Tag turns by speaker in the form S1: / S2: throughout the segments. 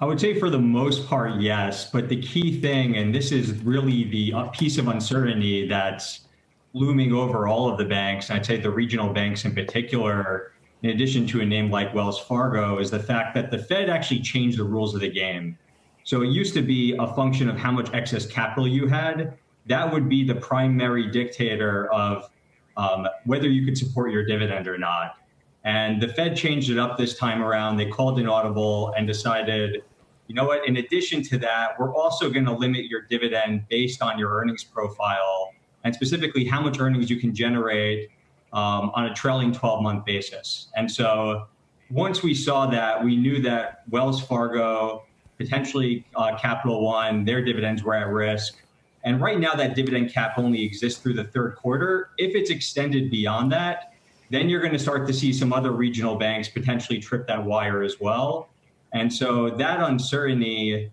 S1: I would say for the most part, yes. But the key thing, and this is really the piece of uncertainty that's looming over all of the banks, and I'd say the regional banks in particular, in addition to a name like Wells Fargo, is the fact that the Fed actually changed the rules of the game. So it used to be a function of how much excess capital you had. That would be the primary dictator of whether you could support your dividend or not. And the Fed changed it up this time around. They called an audible and decided, you know what, in addition to that, we're also going to limit your dividend based on your earnings profile and specifically how much earnings you can generate on a trailing 12-month basis. And so once we saw that, we knew that Wells Fargo, potentially Capital One, their dividends were at risk. And right now that dividend cap only exists through the third quarter. If it's extended beyond that, then you're going to start to see some other regional banks potentially trip that wire as well. And so that uncertainty,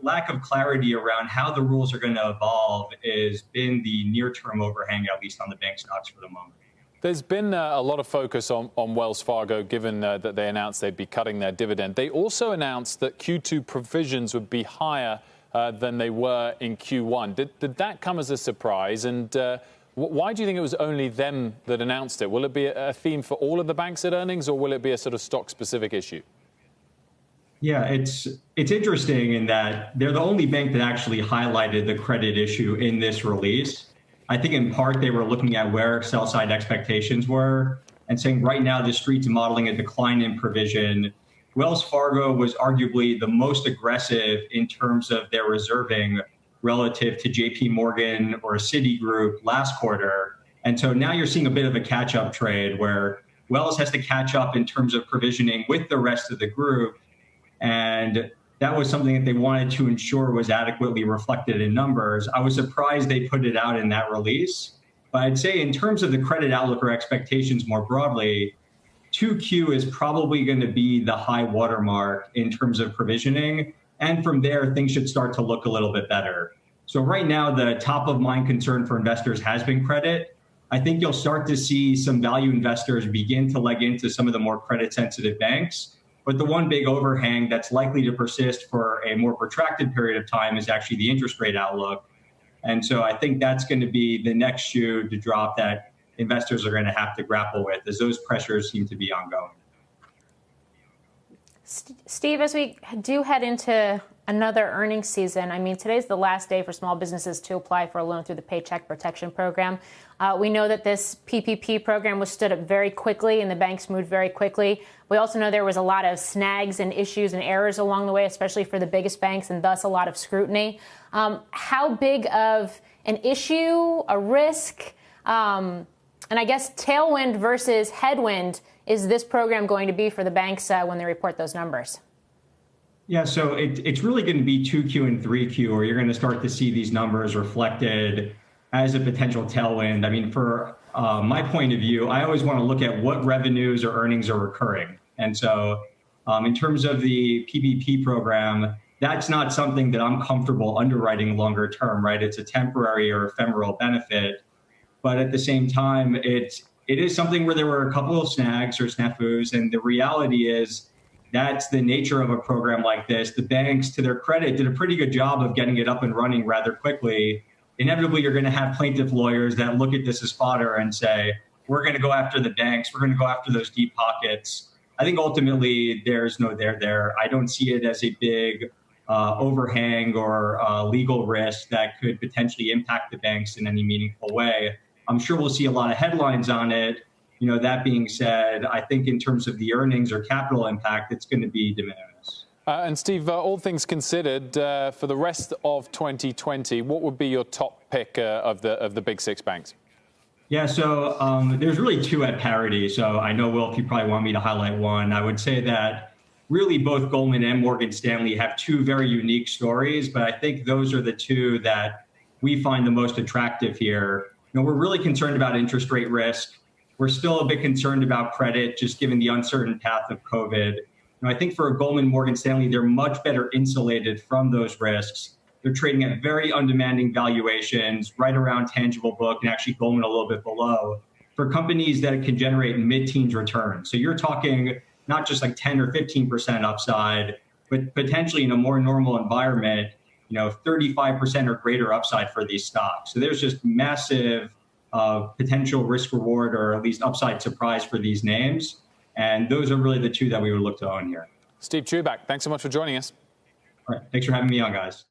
S1: lack of clarity around how the rules are going to evolve has been the near-term overhang, at least on the bank stocks for the moment.
S2: There's been a lot of focus on Wells Fargo, given that they announced they'd be cutting their dividend. They also announced that Q2 provisions would be higher than they were in Q1. Did that come as a surprise? And why do you think it was only them that announced it? Will it be a theme for all of the banks at earnings, or will it be a sort of stock-specific issue?
S1: Yeah, it's interesting in that they're the only bank that actually highlighted the credit issue in this release. I think in part they were looking at where sell-side expectations were and saying right now the street's modeling a decline in provision. Wells Fargo was arguably the most aggressive in terms of their reserving relative to JP Morgan or Citigroup last quarter. And so now you're seeing a bit of a catch-up trade where Wells has to catch up in terms of provisioning with the rest of the group. And that was something that they wanted to ensure was adequately reflected in numbers. I was surprised they put it out in that release. But I'd say in terms of the credit outlook or expectations more broadly, 2Q is probably going to be the high watermark in terms of provisioning. And from there, things should start to look a little bit better. So right now, the top of mind concern for investors has been credit. I think you'll start to see some value investors begin to leg into some of the more credit sensitive banks. But the one big overhang that's likely to persist for a more protracted period of time is actually the interest rate outlook. And so I think that's going to be the next shoe to drop that investors are going to have to grapple with, as those pressures seem to be ongoing.
S3: Steve, as we do head into another earnings season, I mean, today's the last day for small businesses to apply for a loan through the Paycheck Protection Program. We know that this PPP program was stood up very quickly and the banks moved very quickly. We also know there was a lot of snags and issues and errors along the way, especially for the biggest banks, and thus a lot of scrutiny. How big of an issue, a risk, and I guess tailwind versus headwind is this program going to be for the banks when they report those numbers?
S1: Yeah, so it's really going to be 2Q and 3Q where you're going to start to see these numbers reflected as a potential tailwind. I mean, for my point of view, I always want to look at what revenues or earnings are recurring. And so in terms of the PPP program, that's not something that I'm comfortable underwriting longer term, right? It's a temporary or ephemeral benefit. But at the same time, it is something where there were a couple of snags or snafus. And the reality is that's the nature of a program like this. The banks, to their credit, did a pretty good job of getting it up and running rather quickly. Inevitably, you're going to have plaintiff lawyers that look at this as fodder and say, we're going to go after the banks. We're going to go after those deep pockets. I think ultimately there's no there. I don't see it as a big overhang or legal risk that could potentially impact the banks in any meaningful way. I'm sure we'll see a lot of headlines on it. You know, that being said, I think in terms of the earnings or capital impact, it's going to be de minimis.
S2: And Steve, all things considered, for the rest of 2020, what would be your top pick of the big six banks?
S1: Yeah, so there's really two at parity. So I know, Wolfe, you probably want me to highlight one. I would say that really both Goldman and Morgan Stanley have two very unique stories, but I think those are the two that we find the most attractive here. You know, we're really concerned about interest rate risk. We're still a bit concerned about credit, just given the uncertain path of COVID. I think for Goldman, Morgan Stanley, they're much better insulated from those risks. They're trading at very undemanding valuations, right around tangible book, and actually Goldman a little bit below, for companies that can generate mid-teens returns. So you're talking not just like 10 or 15% upside, but potentially in a more normal environment, 35% or greater upside for these stocks. So there's just massive potential risk reward, or at least upside surprise for these names. And those are really the two that we would look to own here.
S2: Steve Chubak, thanks so much for joining us.
S1: All right. Thanks for having me on, guys.